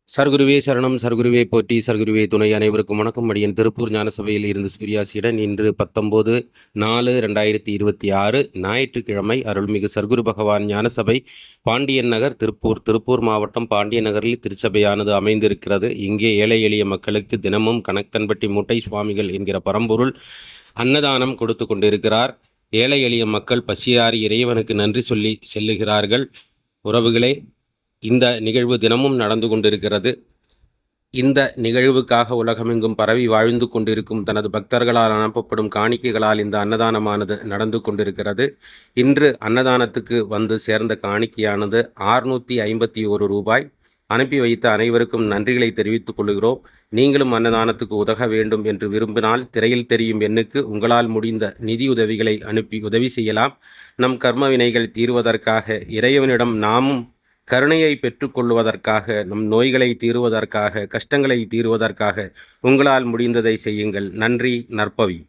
சர்க்குருவே சரணம், சர்க்குருவே போற்றி, சர்க்குருவே துணை. அனைவருக்கும் வணக்கம். அடியேன் திருப்பூர் ஞானசபையில் இருந்து சூர்யாசியுடன். இன்று 19/4/2026 ஞாயிற்றுக்கிழமை. அருள்மிகு சர்க்குரு பகவான் ஞானசபை, பாண்டியன் நகர், திருப்பூர் மாவட்டம் பாண்டியன் நகரில் திருச்சபையானது அமைந்திருக்கிறது. இங்கே ஏழை எளிய மக்களுக்கு தினமும் கணக்கன்பட்டி மூட்டை சுவாமிகள் என்கிற பரம்பொருள் அன்னதானம் கொடுத்து கொண்டிருக்கிறார். ஏழை எளிய மக்கள் பசியாறி இறைவனுக்கு நன்றி சொல்லி செல்லுகிறார்கள். உறவுகளே, இந்த நிகழ்வு தினமும் நடந்து கொண்டிருக்கிறது. இந்த நிகழ்வுக்காக உலகமெங்கும் பரவி வாழ்ந்து கொண்டிருக்கும் தனது பக்தர்களால் அனுப்பப்படும் காணிக்கைகளால் இந்த அன்னதானமானது நடந்து கொண்டிருக்கிறது. இன்று அன்னதானத்துக்கு வந்து சேர்ந்த காணிக்கையானது 651 ரூபாய். அனுப்பி வைத்த அனைவருக்கும் நன்றிகளை தெரிவித்துக் கொள்கிறோம். நீங்களும் அன்னதானத்துக்கு உதவ வேண்டும் என்று விரும்பினால் திரையில் தெரியும் எண்ணுக்கு உங்களால் முடிந்த நிதியுதவிகளை அனுப்பி உதவி செய்யலாம். நம் கர்ம வினைகள் தீர்வதற்காக, இறைவனிடம் நாமும் கருணையை பெற்றுக்கொள்வதற்காக, நம் நோய்களை தீர்வதற்காக, கஷ்டங்களை தீர்வதற்காக உங்களால் முடிந்ததை செய்யுங்கள். நன்றி. நற்பவி.